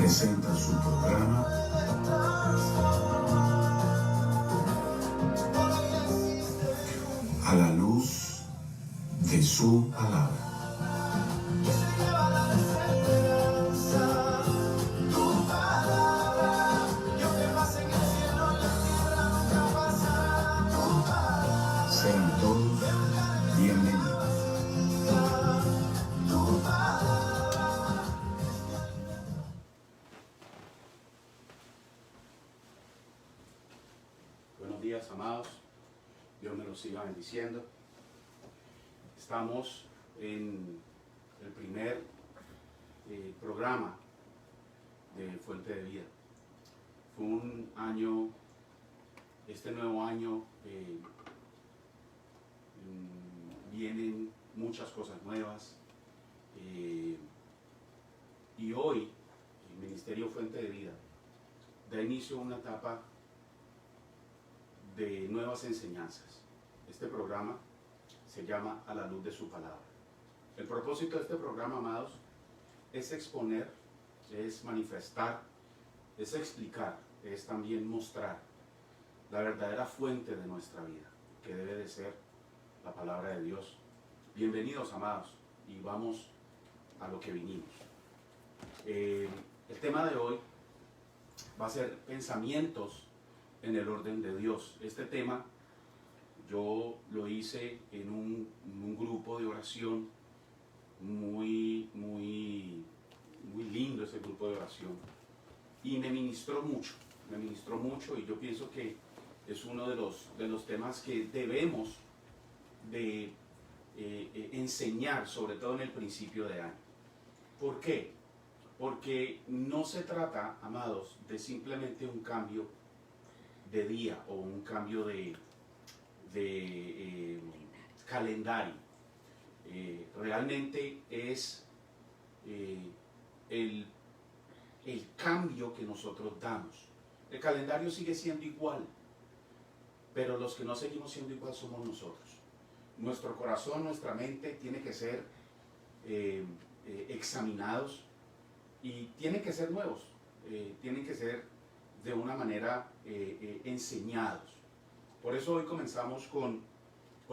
presenta su programa A la luz de su palabra. Sean todos bienvenidos. Buenos días, amados. Dios me los siga bendiciendo. Estamos en el primer programa de Fuente de Vida. Fue un año, este nuevo año, vienen muchas cosas nuevas. Y hoy, el Ministerio Fuente de Vida da inicio a una etapa de nuevas enseñanzas. Este programa se llama A la luz de su palabra. El propósito de este programa, amados, es exponer, es manifestar, es explicar, es también mostrar la verdadera fuente de nuestra vida, que debe de ser la palabra de Dios. Bienvenidos, amados, y vamos a lo que vinimos. El tema de hoy va a ser pensamientos en el orden de Dios. Este tema yo lo hice en un grupo de oración muy lindo, ese grupo de oración, y me ministró mucho, y yo pienso que es uno de los temas que debemos de enseñar, sobre todo en el principio de año. ¿Por qué? Porque no se trata, amados, de simplemente un cambio de día o un cambio de calendario. Realmente es el cambio que nosotros damos. El calendario sigue siendo igual, pero los que no seguimos siendo igual somos nosotros. Nuestro corazón, nuestra mente tiene que ser examinados y tienen que ser nuevos, tienen que ser de una manera enseñados. Por eso hoy comenzamos con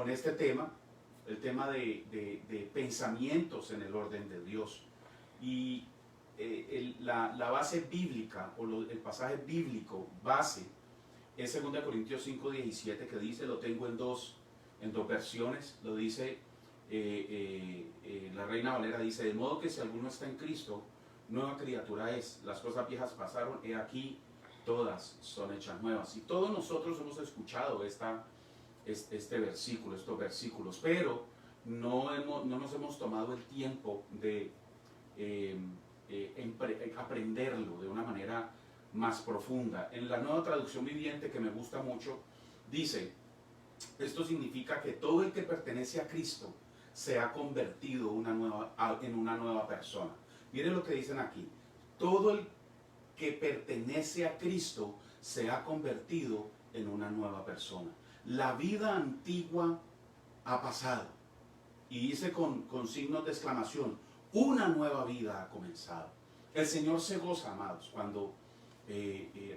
este tema, el tema de pensamientos en el orden de Dios. Y la base bíblica, o el pasaje bíblico base, es 2 Corintios 5:17, que dice, lo tengo en dos versiones, lo dice, la Reina Valera dice, de modo que si alguno está en Cristo, nueva criatura es, las cosas viejas pasaron, he aquí, todas son hechas nuevas. Y todos nosotros hemos escuchado este versículo, estos versículos, pero no nos hemos tomado el tiempo de aprenderlo de una manera más profunda. En la Nueva Traducción Viviente, que me gusta mucho, dice, esto significa que todo el que pertenece a Cristo se ha convertido en una nueva persona. Miren lo que dicen aquí, todo el que pertenece a Cristo se ha convertido en una nueva persona. La vida antigua ha pasado. Y dice con signos de exclamación, una nueva vida ha comenzado. El Señor se goza, amados, cuando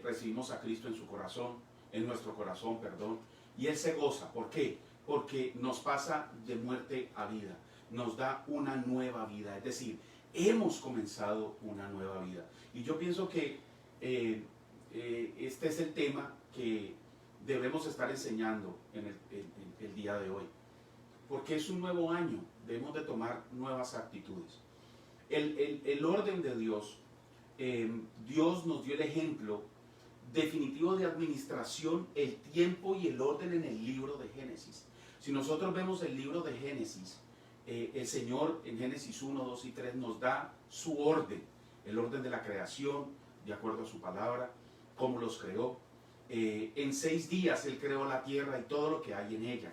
recibimos a Cristo en su corazón, en nuestro corazón, perdón. Y Él se goza. ¿Por qué? Porque nos pasa de muerte a vida. Nos da una nueva vida. Es decir, hemos comenzado una nueva vida. Y yo pienso que este es el tema que debemos estar enseñando en el día de hoy. Porque es un nuevo año, debemos de tomar nuevas actitudes. El orden de Dios, Dios nos dio el ejemplo definitivo de administración, el tiempo y el orden en el libro de Génesis. Si nosotros vemos el libro de Génesis, el Señor en Génesis 1, 2 y 3 nos da su orden, el orden de la creación, de acuerdo a su palabra, cómo los creó. En 6 días Él creó la tierra y todo lo que hay en ella.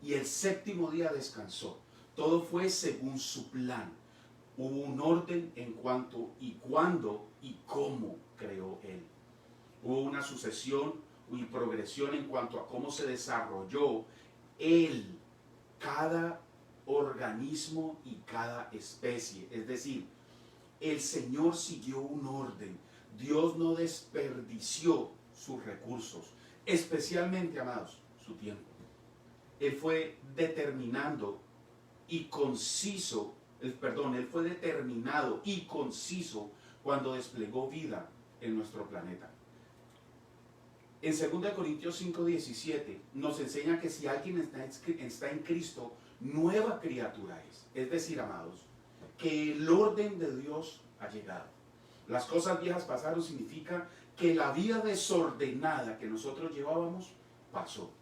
Y el séptimo día descansó. Todo fue según su plan. Hubo un orden en cuanto y cuándo y cómo creó Él. Hubo una sucesión y progresión en cuanto a cómo se desarrolló Él, cada organismo y cada especie. Es decir, el Señor siguió un orden. Dios no desperdició sus recursos, especialmente, amados, su tiempo. Él fue determinado y conciso cuando desplegó vida en nuestro planeta. En 2 Corintios 5:17 nos enseña que si alguien está en Cristo, nueva criatura es. Es decir, amados, que el orden de Dios ha llegado. Las cosas viejas pasaron significa que la vida desordenada que nosotros llevábamos pasó.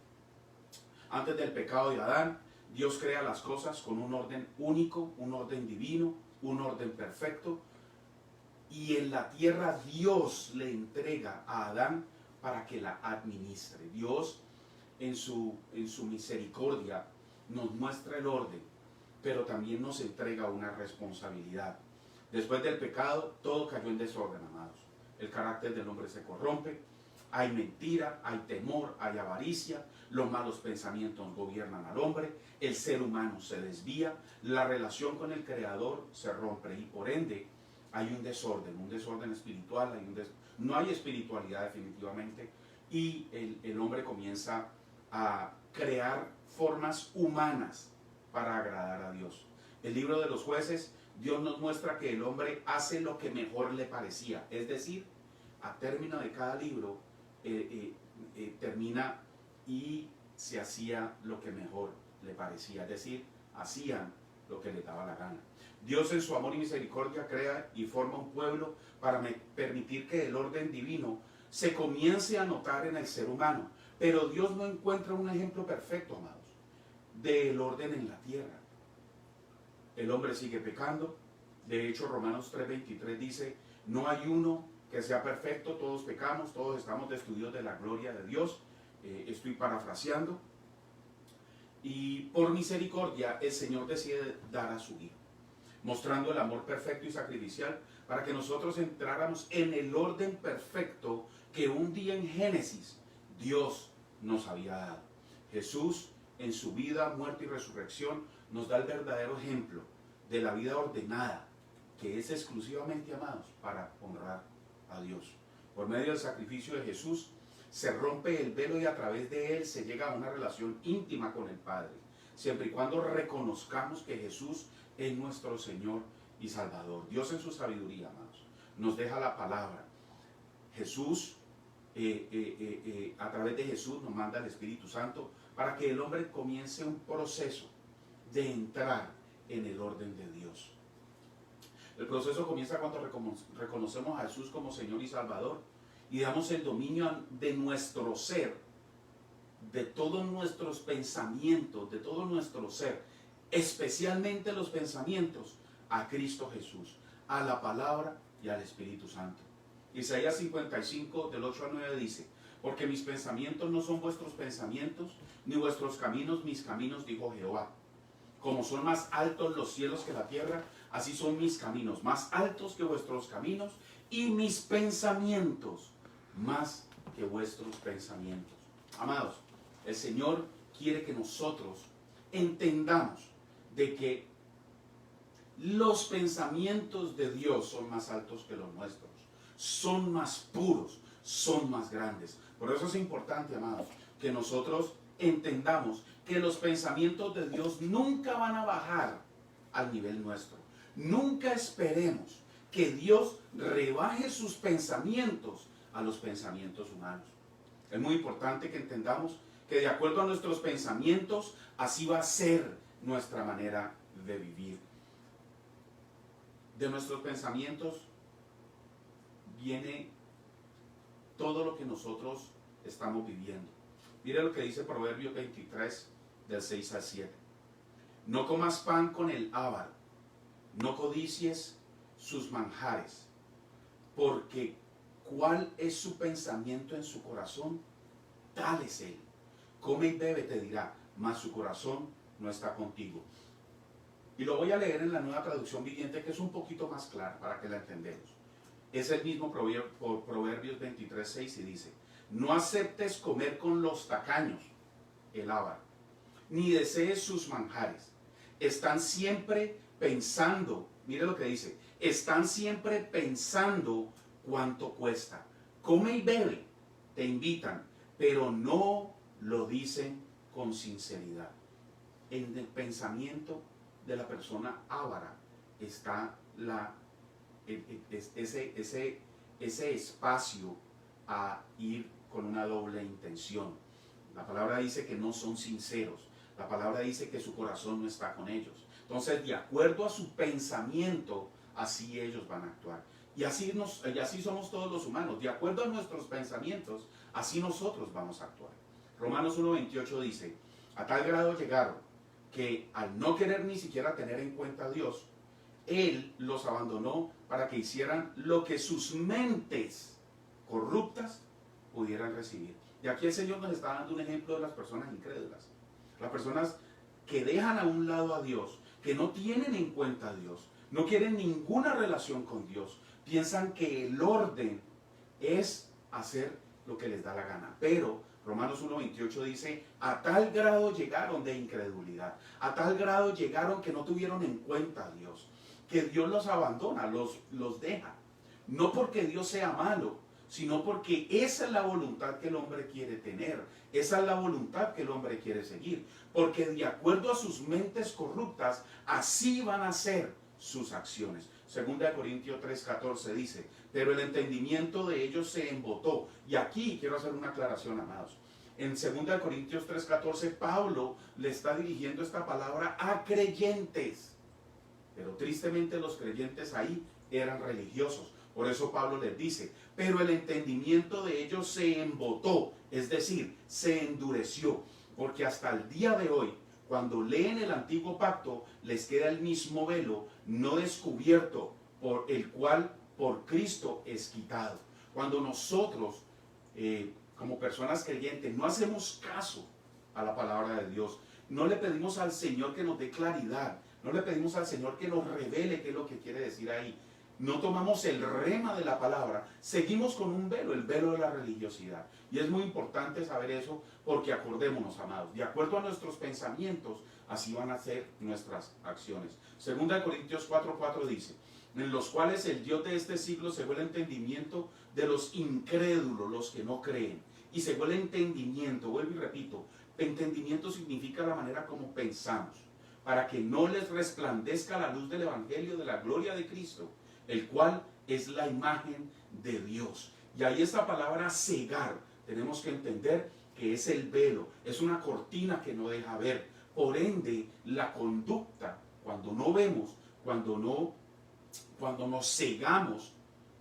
Antes del pecado de Adán, Dios crea las cosas con un orden único, un orden divino, un orden perfecto. Y en la tierra Dios le entrega a Adán para que la administre. Dios en su misericordia nos muestra el orden, pero también nos entrega una responsabilidad. Después del pecado, todo cayó en desorden, amados. El carácter del hombre se corrompe, hay mentira, hay temor, hay avaricia, los malos pensamientos gobiernan al hombre, el ser humano se desvía, la relación con el Creador se rompe y por ende hay un desorden espiritual, no hay espiritualidad definitivamente, y el hombre comienza a crear formas humanas para agradar a Dios. El libro de los Jueces, Dios nos muestra que el hombre hace lo que mejor le parecía, es decir, a término de cada libro termina y se hacía lo que mejor le parecía, es decir, hacían lo que les daba la gana. Dios en su amor y misericordia crea y forma un pueblo para permitir que el orden divino se comience a notar en el ser humano, pero Dios no encuentra un ejemplo perfecto, amados, del orden en la tierra. El hombre sigue pecando. De hecho, Romanos 3:23 dice, no hay uno que sea perfecto, todos pecamos, todos estamos destituidos de la gloria de Dios. Estoy parafraseando. Y por misericordia el Señor decide dar a su Hijo, mostrando el amor perfecto y sacrificial para que nosotros entráramos en el orden perfecto que un día en Génesis Dios nos había dado. Jesús en su vida, muerte y resurrección nos da el verdadero ejemplo de la vida ordenada, que es exclusivamente, amados, para honrar a Dios. Por medio del sacrificio de Jesús se rompe el velo y a través de él se llega a una relación íntima con el Padre, siempre y cuando reconozcamos que Jesús es nuestro Señor y Salvador. Dios en su sabiduría, amados, nos deja la palabra. Jesús, a través de Jesús nos manda el Espíritu Santo para que el hombre comience un proceso de entrar en el orden de Dios. El proceso comienza cuando reconocemos a Jesús como Señor y Salvador y damos el dominio de nuestro ser, de todos nuestros pensamientos, de todo nuestro ser, especialmente los pensamientos, a Cristo Jesús, a la palabra y al Espíritu Santo. Isaías 55, del 8 al 9 dice, porque mis pensamientos no son vuestros pensamientos, ni vuestros caminos mis caminos, dijo Jehová. Como son más altos los cielos que la tierra, así son mis caminos, más altos que vuestros caminos, y mis pensamientos más que vuestros pensamientos. Amados, el Señor quiere que nosotros entendamos de que los pensamientos de Dios son más altos que los nuestros, son más puros, son más grandes. Por eso es importante, amados, que nosotros entendamos que los pensamientos de Dios nunca van a bajar al nivel nuestro. Nunca esperemos que Dios rebaje sus pensamientos a los pensamientos humanos. Es muy importante que entendamos que de acuerdo a nuestros pensamientos, así va a ser nuestra manera de vivir. De nuestros pensamientos viene todo lo que nosotros estamos viviendo. Mire lo que dice Proverbios 23, del 6 al 7. No comas pan con el avaro, no codicies sus manjares, porque cuál es su pensamiento en su corazón, tal es él. Come y bebe, te dirá, mas su corazón no está contigo. Y lo voy a leer en la Nueva Traducción Viviente, que es un poquito más clara para que la entendamos. Es el mismo Proverbios 23, 6 y dice, no aceptes comer con los tacaños, el avaro, ni desees sus manjares. Están siempre pensando, mire lo que dice, están siempre pensando cuánto cuesta. Come y bebe, te invitan, pero no lo dicen con sinceridad. En el pensamiento de la persona avara está ese espacio a ir con una doble intención. La palabra dice que no son sinceros. La palabra dice que su corazón no está con ellos. Entonces, de acuerdo a su pensamiento, así ellos van a actuar. Y así somos todos los humanos. De acuerdo a nuestros pensamientos, así nosotros vamos a actuar. Romanos 1:28 dice, a tal grado llegaron que al no querer ni siquiera tener en cuenta a Dios, Él los abandonó para que hicieran lo que sus mentes corruptas pudieran recibir. Y aquí el Señor nos está dando un ejemplo de las personas incrédulas. Las personas que dejan a un lado a Dios, que no tienen en cuenta a Dios, no quieren ninguna relación con Dios, piensan que el orden es hacer lo que les da la gana. Pero Romanos 1:28 dice, a tal grado llegaron de incredulidad, a tal grado llegaron que no tuvieron en cuenta a Dios, que Dios los abandona, los deja. No porque Dios sea malo, sino porque esa es la voluntad que el hombre quiere tener, esa es la voluntad que el hombre quiere seguir, porque de acuerdo a sus mentes corruptas, así van a ser sus acciones. Segunda de Corintios 3:14 dice, pero el entendimiento de ellos se embotó. Y aquí quiero hacer una aclaración, amados. En segunda de Corintios 3:14, Pablo le está dirigiendo esta palabra a creyentes. Pero tristemente los creyentes ahí eran religiosos. Por eso Pablo les dice, pero el entendimiento de ellos se embotó, es decir, se endureció. Porque hasta el día de hoy, cuando leen el antiguo pacto, les queda el mismo velo no descubierto, por el cual por Cristo es quitado. Cuando nosotros, como personas creyentes, no hacemos caso a la palabra de Dios, no le pedimos al Señor que nos dé claridad, no le pedimos al Señor que nos revele qué es lo que quiere decir ahí, no tomamos el rema de la palabra, seguimos con un velo, el velo de la religiosidad. Y es muy importante saber eso, porque acordémonos, amados, de acuerdo a nuestros pensamientos, así van a ser nuestras acciones. Segunda de Corintios 4:4 dice, en los cuales el Dios de este siglo cegó el entendimiento de los incrédulos, los que no creen. Y cegó el entendimiento, vuelvo y repito, entendimiento significa la manera como pensamos, para que no les resplandezca la luz del Evangelio de la gloria de Cristo, el cual es la imagen de Dios. Y ahí esta palabra cegar, tenemos que entender que es el velo, es una cortina que no deja ver. Por ende, la conducta, cuando no vemos, cuando nos cegamos,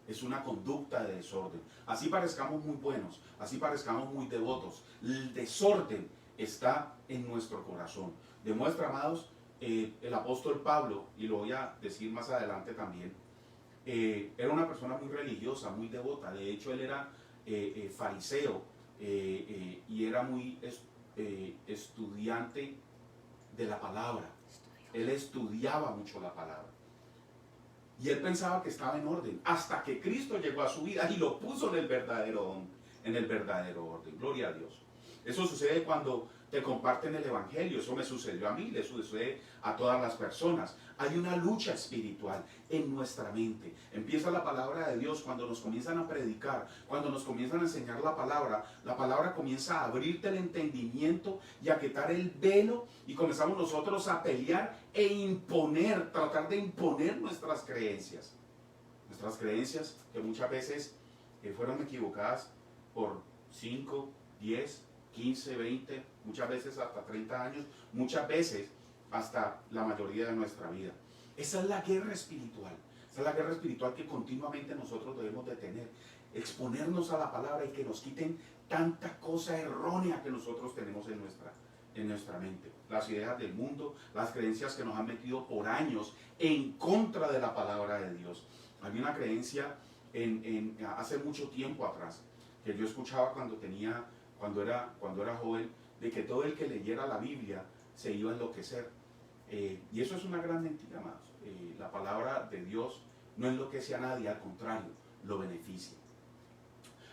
es una conducta de desorden. Así parezcamos muy buenos, así parezcamos muy devotos, el desorden está en nuestro corazón. Demuestra, amados, el apóstol Pablo, y lo voy a decir más adelante también, era una persona muy religiosa, muy devota. De hecho, él era fariseo y era muy estudiante de la palabra. Él estudiaba mucho la palabra. Y él pensaba que estaba en orden, hasta que Cristo llegó a su vida y lo puso en el verdadero orden. Gloria a Dios. Eso sucede cuando te comparten el Evangelio. Eso me sucedió a mí, le sucede a todas las personas. Hay una lucha espiritual en nuestra mente. Empieza la palabra de Dios cuando nos comienzan a predicar, cuando nos comienzan a enseñar la palabra comienza a abrirte el entendimiento y a quitar el velo, y comenzamos nosotros a pelear e imponer, tratar de imponer nuestras creencias. Nuestras creencias que muchas veces fueron equivocadas por 5, 10, 15, 20, muchas veces hasta 30 años, muchas veces hasta la mayoría de nuestra vida. Esa es la guerra espiritual. Esa es la guerra espiritual que continuamente nosotros debemos de tener. Exponernos a la palabra y que nos quiten tanta cosa errónea que nosotros tenemos en nuestra mente. Las ideas del mundo, las creencias que nos han metido por años en contra de la palabra de Dios. Había una creencia hace mucho tiempo atrás que yo escuchaba cuando era joven, de que todo el que leyera la Biblia se iba a enloquecer. Y eso es una gran mentira, amados. La palabra de Dios no enloquece a nadie, al contrario, lo beneficia.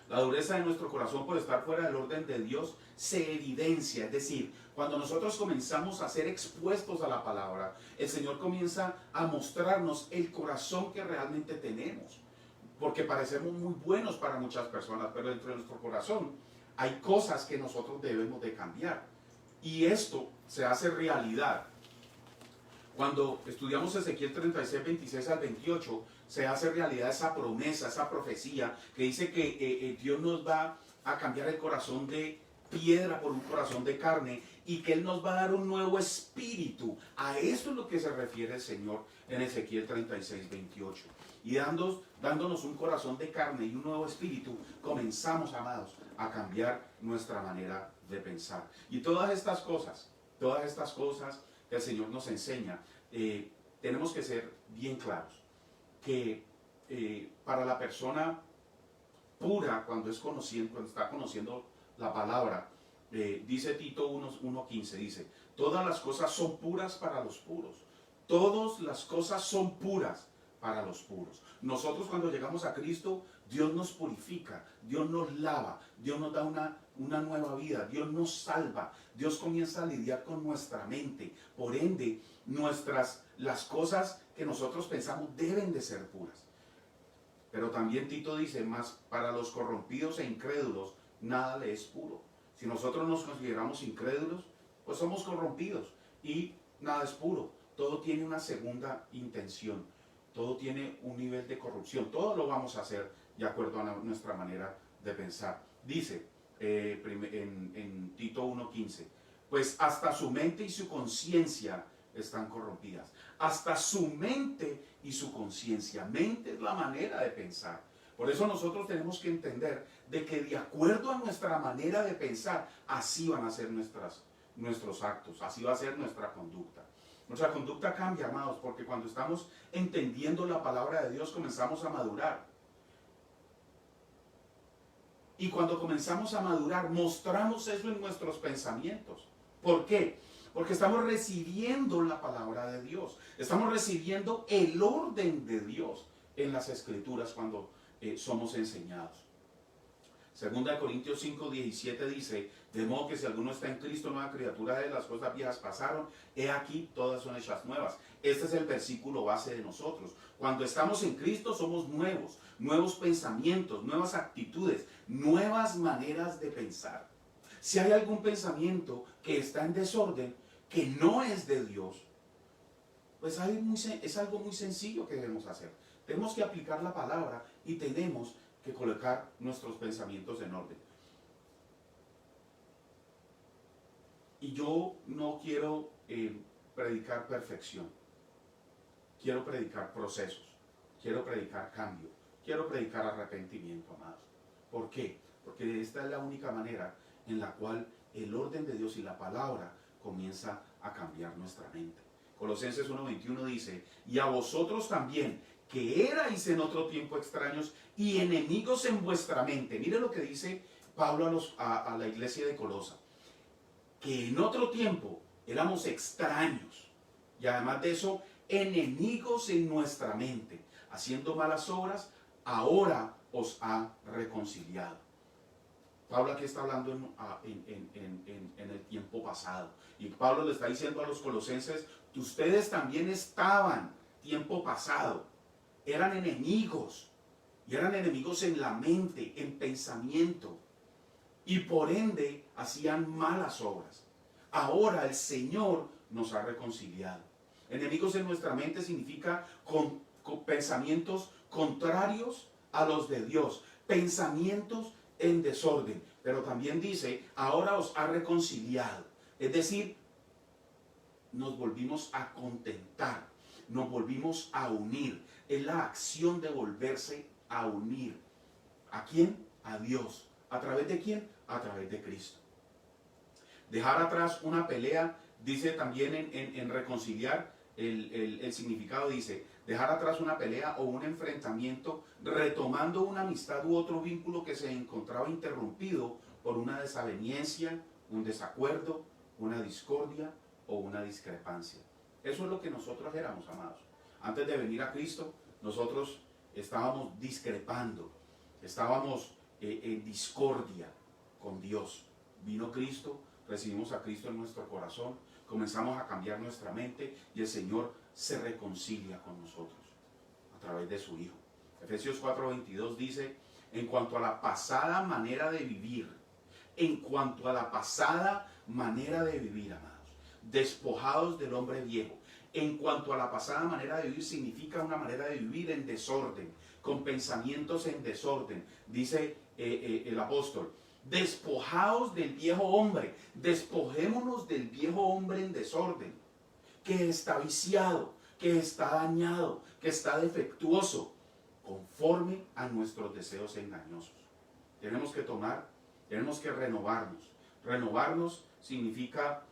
La dureza de nuestro corazón por estar fuera del orden de Dios se evidencia. Es decir, cuando nosotros comenzamos a ser expuestos a la palabra, el Señor comienza a mostrarnos el corazón que realmente tenemos. Porque parecemos muy buenos para muchas personas, pero dentro de nuestro corazón hay cosas que nosotros debemos de cambiar. Y esto se hace realidad. Cuando estudiamos Ezequiel 36, 26 al 28, se hace realidad esa promesa, esa profecía que dice que Dios nos va a cambiar el corazón de piedra por un corazón de carne y que Él nos va a dar un nuevo espíritu. A eso es lo que se refiere el Señor en Ezequiel 36, 28. Y dándonos un corazón de carne y un nuevo espíritu, comenzamos, amados, a cambiar nuestra manera de pensar. Y todas estas cosas que el Señor nos enseña, tenemos que ser bien claros que para la persona pura, cuando está conociendo la palabra, dice Tito 1:15, dice, todas las cosas son puras para los puros. Todas las cosas son puras para los puros. Nosotros cuando llegamos a Cristo, Dios nos purifica, Dios nos lava, Dios nos da una nueva vida, Dios nos salva, Dios comienza a lidiar con nuestra mente. Por ende, las cosas que nosotros pensamos deben de ser puras. Pero también Tito dice, más para los corrompidos e incrédulos, nada le es puro. Si nosotros nos consideramos incrédulos, pues somos corrompidos y nada es puro. Todo tiene una segunda intención, todo tiene un nivel de corrupción. Todo lo vamos a hacer de acuerdo a nuestra manera de pensar. Dice en Tito 1:15, pues hasta su mente y su conciencia están corrompidas. Hasta su mente y su conciencia. Mente es la manera de pensar. Por eso nosotros tenemos que entender de que de acuerdo a nuestra manera de pensar, así van a ser nuestros actos, así va a ser nuestra conducta. Nuestra conducta cambia, amados, porque cuando estamos entendiendo la palabra de Dios comenzamos a madurar. Y cuando comenzamos a madurar, mostramos eso en nuestros pensamientos. ¿Por qué? Porque estamos recibiendo la palabra de Dios. Estamos recibiendo el orden de Dios en las Escrituras cuando somos enseñados. Segunda de Corintios 5:17 dice, de modo que si alguno está en Cristo, nueva criatura es, las cosas viejas pasaron, he aquí, todas son hechas nuevas. Este es el versículo base de nosotros. Cuando estamos en Cristo somos nuevos pensamientos, nuevas actitudes, nuevas maneras de pensar. Si hay algún pensamiento que está en desorden, que no es de Dios, pues es algo muy sencillo que debemos hacer. Tenemos que aplicar la palabra y tenemos que colocar nuestros pensamientos en orden. Y yo no quiero predicar perfección. Quiero predicar procesos. Quiero predicar cambio. Quiero predicar arrepentimiento, amados. ¿Por qué? Porque esta es la única manera en la cual el orden de Dios y la palabra comienza a cambiar nuestra mente. Colosenses 1:21 dice, y a vosotros también, que erais en otro tiempo extraños y enemigos en vuestra mente. Mire lo que dice Pablo a la iglesia de Colosa. Que en otro tiempo éramos extraños y además de eso, enemigos en nuestra mente, haciendo malas obras, ahora os ha reconciliado. Pablo aquí está hablando en el tiempo pasado. Y Pablo le está diciendo a los colosenses, que ustedes también estaban tiempo pasado. Eran enemigos. Y eran enemigos en la mente, en pensamiento. Y por ende hacían malas obras. Ahora el Señor nos ha reconciliado. Enemigos en nuestra mente significa con pensamientos contrarios a los de Dios. Pensamientos en desorden, pero también dice, ahora os ha reconciliado, es decir, nos volvimos a contentar, nos volvimos a unir, es la acción de volverse a unir. ¿A quién? A Dios. ¿A través de quién? A través de Cristo. Dejar atrás una pelea, dice también en reconciliar, el significado dice, dejar atrás una pelea o un enfrentamiento, retomando una amistad u otro vínculo que se encontraba interrumpido por una desaveniencia, un desacuerdo, una discordia o una discrepancia. Eso es lo que nosotros éramos, amados. Antes de venir a Cristo, nosotros estábamos discrepando, estábamos en discordia con Dios. Vino Cristo, recibimos a Cristo en nuestro corazón, comenzamos a cambiar nuestra mente y el Señor se reconcilia con nosotros a través de su Hijo. Efesios 4:22 dice, en cuanto a la pasada manera de vivir, amados, despojados del hombre viejo. En cuanto a la pasada manera de vivir, significa una manera de vivir en desorden, con pensamientos en desorden, dice el apóstol. Despojados del viejo hombre, despojémonos del viejo hombre en desorden, que está viciado, que está dañado, que está defectuoso, conforme a nuestros deseos engañosos. Tenemos que renovarnos. Renovarnos significa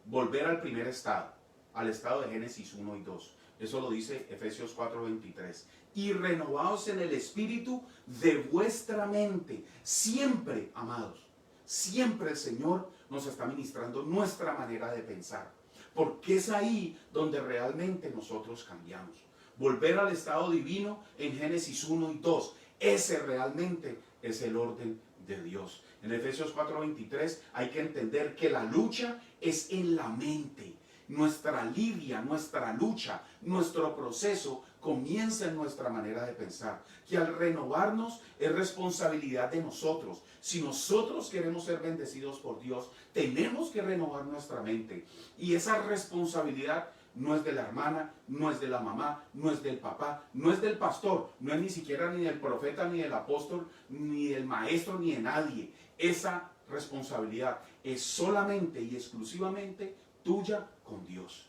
volver al primer estado, al estado de Génesis 1 y 2. Eso lo dice Efesios 4:23. Y renovaos en el espíritu de vuestra mente. Siempre, amados, siempre el Señor nos está ministrando nuestra manera de pensar. Porque es ahí donde realmente nosotros cambiamos. Volver al estado divino en Génesis 1 y 2. Ese realmente es el orden de Dios. En Efesios 4:23 hay que entender que la lucha es en la mente. Nuestra lidia, nuestra lucha, nuestro proceso comienza en nuestra manera de pensar. Que al renovarnos es responsabilidad de nosotros. Si nosotros queremos ser bendecidos por Dios, tenemos que renovar nuestra mente. Y esa responsabilidad no es de la hermana, no es de la mamá, no es del papá, no es del pastor, no es ni siquiera ni del profeta, ni del apóstol, ni del maestro, ni de nadie. Esa responsabilidad es solamente y exclusivamente tuya con Dios.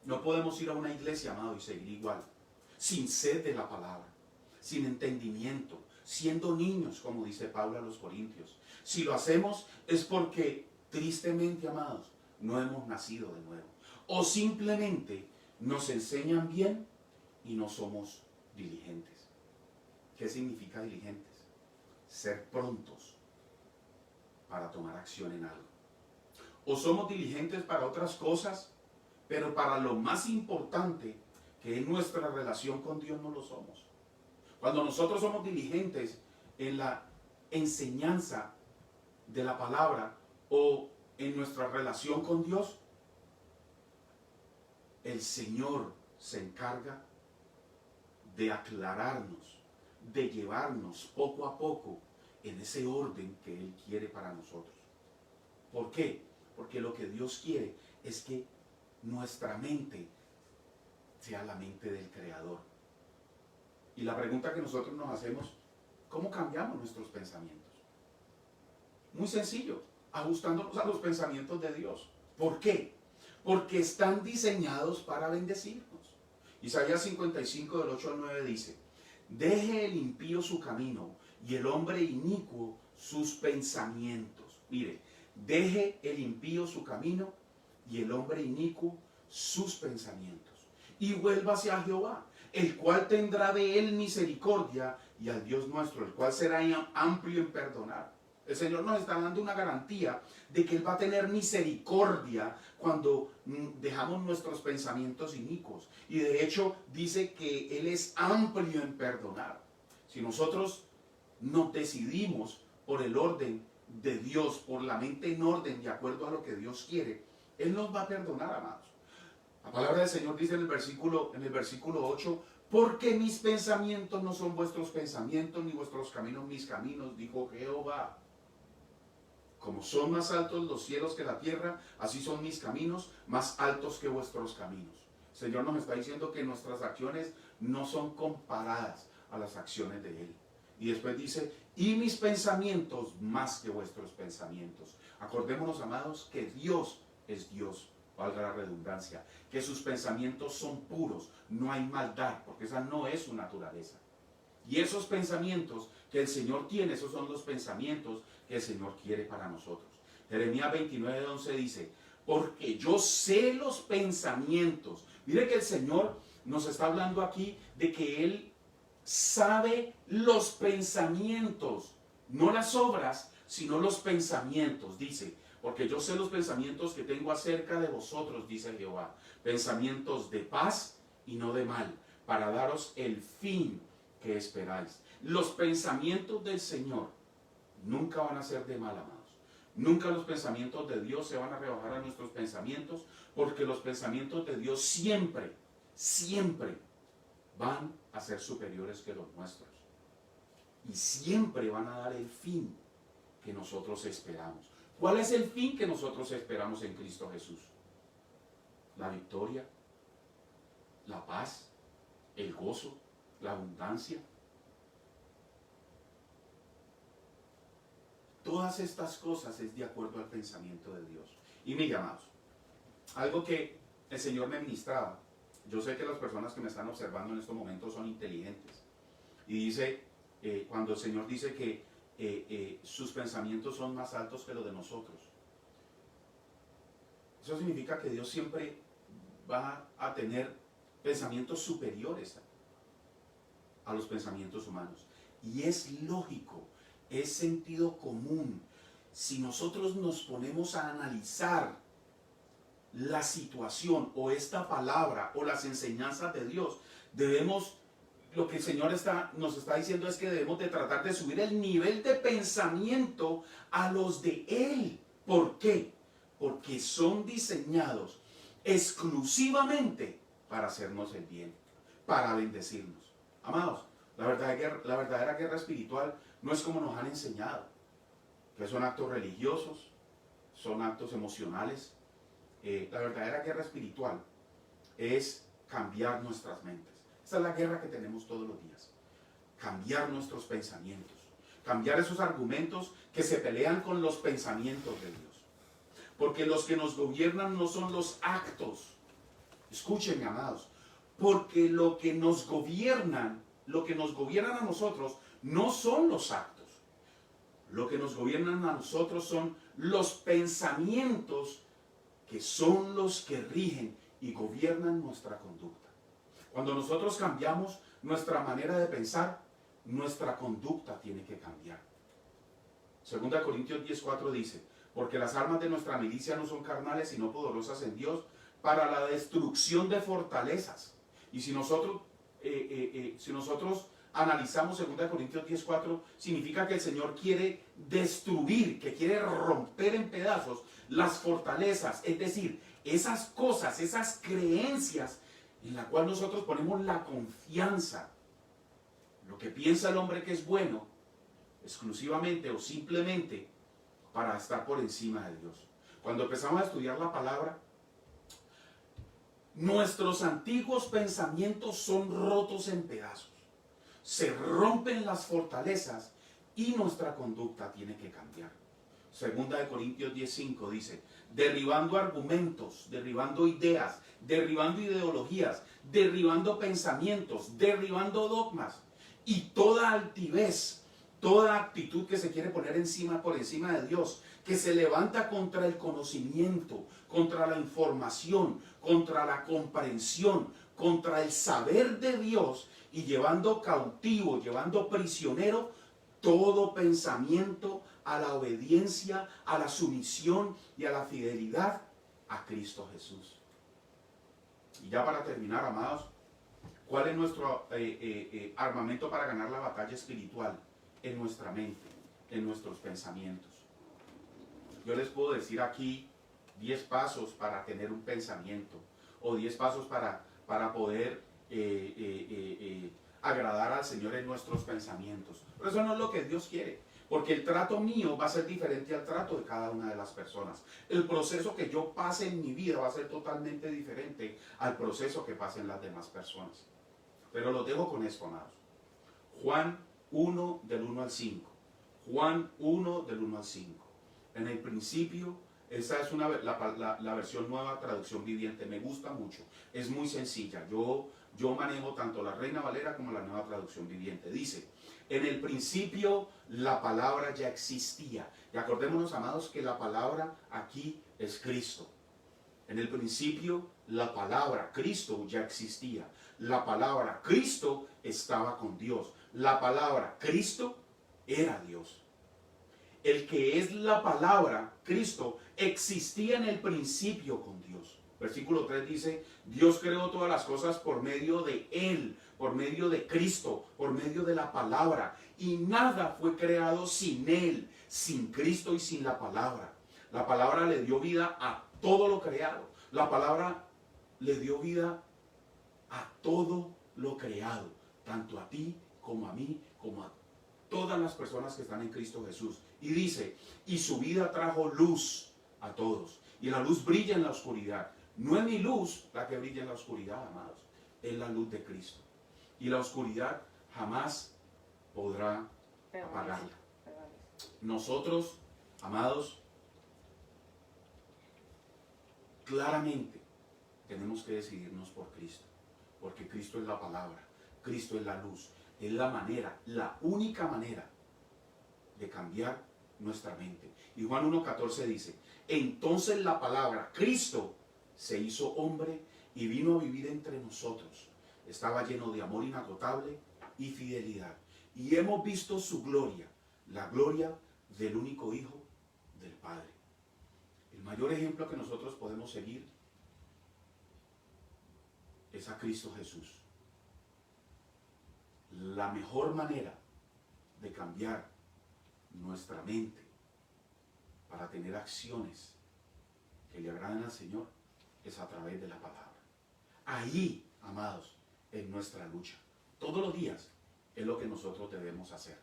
No podemos ir a una iglesia, amado, y seguir igual, sin sed de la palabra, sin entendimiento, siendo niños, como dice Pablo a los Corintios. Si lo hacemos es porque, tristemente, amados, no hemos nacido de nuevo. O simplemente nos enseñan bien y no somos diligentes. ¿Qué significa diligentes? Ser prontos para tomar acción en algo. O somos diligentes para otras cosas, pero para lo más importante, que es nuestra relación con Dios, no lo somos. Cuando nosotros somos diligentes en la enseñanza de la palabra o en nuestra relación con Dios, el Señor se encarga de aclararnos, de llevarnos poco a poco en ese orden que Él quiere para nosotros. ¿Por qué? Porque lo que Dios quiere es que nuestra mente sea la mente del Creador. Y la pregunta que nosotros nos hacemos, ¿cómo cambiamos nuestros pensamientos? Muy sencillo, ajustándonos a los pensamientos de Dios. ¿Por qué? Porque están diseñados para bendecirnos. Isaías 55 del 8 al 9 dice, deje el impío su camino y el hombre inicuo sus pensamientos. Mire, deje el impío su camino y el hombre inicuo sus pensamientos. Y vuélvase a Jehová, el cual tendrá de él misericordia, y al Dios nuestro, el cual será amplio en perdonar. El Señor nos está dando una garantía de que Él va a tener misericordia cuando dejamos nuestros pensamientos inicuos. Y de hecho dice que Él es amplio en perdonar. Si nosotros nos decidimos por el orden de Dios, por la mente en orden, de acuerdo a lo que Dios quiere, Él nos va a perdonar, amados. La palabra del Señor dice en el versículo 8, porque mis pensamientos no son vuestros pensamientos, ni vuestros caminos mis caminos, dijo Jehová. Como son más altos los cielos que la tierra, así son mis caminos más altos que vuestros caminos. El Señor nos está diciendo que nuestras acciones no son comparadas a las acciones de Él. Y después dice, y mis pensamientos más que vuestros pensamientos. Acordémonos, amados, que Dios es Dios, valga la redundancia, que sus pensamientos son puros, no hay maldad, porque esa no es su naturaleza. Y esos pensamientos que el Señor tiene, esos son los pensamientos que el Señor quiere para nosotros. Jeremías 29:11 dice, porque yo sé los pensamientos. Mire que el Señor nos está hablando aquí de que Él sabe los pensamientos, no las obras, sino los pensamientos. Dice, porque yo sé los pensamientos que tengo acerca de vosotros, dice Jehová, pensamientos de paz y no de mal, para daros el fin que esperáis. Los pensamientos del Señor nunca van a ser de mal, amados. Nunca los pensamientos de Dios se van a rebajar a nuestros pensamientos, porque los pensamientos de Dios siempre, siempre van a ser superiores que los nuestros. Y siempre van a dar el fin que nosotros esperamos. ¿Cuál es el fin que nosotros esperamos en Cristo Jesús? La victoria, la paz, el gozo, la abundancia. Todas estas cosas es de acuerdo al pensamiento de Dios. Y mis amados, algo que el Señor me ministraba, yo sé que las personas que me están observando en estos momentos son inteligentes. Y dice, cuando el Señor dice que sus pensamientos son más altos que los de nosotros, eso significa que Dios siempre va a tener pensamientos superiores a los pensamientos humanos. Y es lógico, es sentido común. Si nosotros nos ponemos a analizar la situación o esta palabra o las enseñanzas de Dios, lo que el Señor nos está diciendo es que debemos de tratar de subir el nivel de pensamiento a los de Él. ¿Por qué? Porque son diseñados exclusivamente para hacernos el bien, para bendecirnos. Amados, la verdadera guerra espiritual no es como nos han enseñado, que son actos religiosos, son actos emocionales. La verdadera guerra espiritual es cambiar nuestras mentes. Esa es la guerra que tenemos todos los días. Cambiar nuestros pensamientos. Cambiar esos argumentos que se pelean con los pensamientos de Dios. Porque los que nos gobiernan no son los actos. Escúchenme, amados. Porque lo que nos gobiernan a nosotros no son los actos. Lo que nos gobiernan a nosotros son los pensamientos, que son los que rigen y gobiernan nuestra conducta. Cuando nosotros cambiamos nuestra manera de pensar, nuestra conducta tiene que cambiar. 2 Corintios 10:4 dice, porque las armas de nuestra milicia no son carnales, sino poderosas en Dios para la destrucción de fortalezas. Y si nosotros analizamos 2 Corintios 10:4, significa que el Señor quiere destruir, que quiere romper en pedazos las fortalezas, es decir, esas cosas, esas creencias en la cual nosotros ponemos la confianza. Lo que piensa el hombre que es bueno, exclusivamente o simplemente para estar por encima de Dios. Cuando empezamos a estudiar la palabra, nuestros antiguos pensamientos son rotos en pedazos. Se rompen las fortalezas y nuestra conducta tiene que cambiar. 2 Corintios 10:5 dice, derribando argumentos, derribando ideas, derribando ideologías, derribando pensamientos, derribando dogmas y toda altivez, toda actitud que se quiere poner por encima de Dios, que se levanta contra el conocimiento, contra la información, contra la comprensión, contra el saber de Dios, y llevando cautivo, llevando prisionero todo pensamiento a la obediencia, a la sumisión y a la fidelidad a Cristo Jesús. Y ya para terminar, amados, ¿cuál es nuestro armamento para ganar la batalla espiritual? En nuestra mente, en nuestros pensamientos. Yo les puedo decir aquí 10 pasos para tener un pensamiento, o 10 pasos para poder agradar al Señor en nuestros pensamientos. Pero eso no es lo que Dios quiere, porque el trato mío va a ser diferente al trato de cada una de las personas. El proceso que yo pase en mi vida va a ser totalmente diferente al proceso que pasen las demás personas. Pero lo dejo con esto, amados. Juan 1 del 1 al 5. Juan 1 del 1 al 5. En el principio, esa es la versión nueva, traducción viviente. Me gusta mucho. Es muy sencilla. Yo manejo tanto la Reina Valera como la nueva traducción viviente. Dice, en el principio la palabra ya existía. Y acordémonos, amados, que la palabra aquí es Cristo. En el principio la palabra Cristo ya existía. La palabra Cristo estaba con Dios. La palabra Cristo era Dios. El que es la palabra Cristo existía en el principio con Dios. Versículo 3 dice, Dios creó todas las cosas por medio de Él, por medio de Cristo, por medio de la palabra. Y nada fue creado sin Él, sin Cristo y sin la palabra. La palabra le dio vida a todo lo creado. La palabra le dio vida a todo lo creado, tanto a ti como a mí, como a todas las personas que están en Cristo Jesús. Y dice, y su vida trajo luz a todos. Y la luz brilla en la oscuridad. No es mi luz la que brilla en la oscuridad, amados. Es la luz de Cristo. Y la oscuridad jamás podrá apagarla. Nosotros, amados, claramente tenemos que decidirnos por Cristo. Porque Cristo es la palabra. Cristo es la luz. Es la manera, la única manera de cambiar nuestra mente. Y Juan 1:14 dice, entonces la palabra, Cristo, se hizo hombre y vino a vivir entre nosotros. Estaba lleno de amor inagotable y fidelidad. Y hemos visto su gloria, la gloria del único Hijo del Padre. El mayor ejemplo que nosotros podemos seguir es a Cristo Jesús. La mejor manera de cambiar nuestra mente para tener acciones que le agraden al Señor es a través de la palabra. Ahí, amados, es nuestra lucha. Todos los días es lo que nosotros debemos hacer.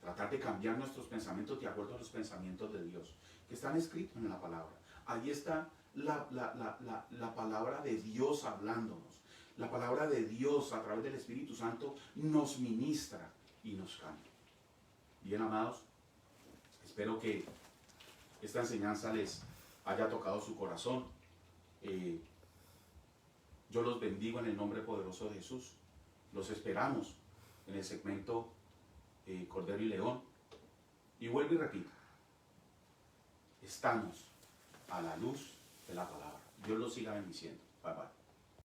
Tratar de cambiar nuestros pensamientos de acuerdo a los pensamientos de Dios, que están escritos en la palabra. Ahí está la palabra de Dios hablándonos. La palabra de Dios a través del Espíritu Santo nos ministra y nos cambia. Bien, amados, espero que esta enseñanza les haya tocado su corazón. Yo los bendigo en el nombre poderoso de Jesús. Los esperamos en el segmento Cordero y León. Y vuelvo y repito, estamos a la luz de la palabra. Dios los siga bendiciendo. Bye bye.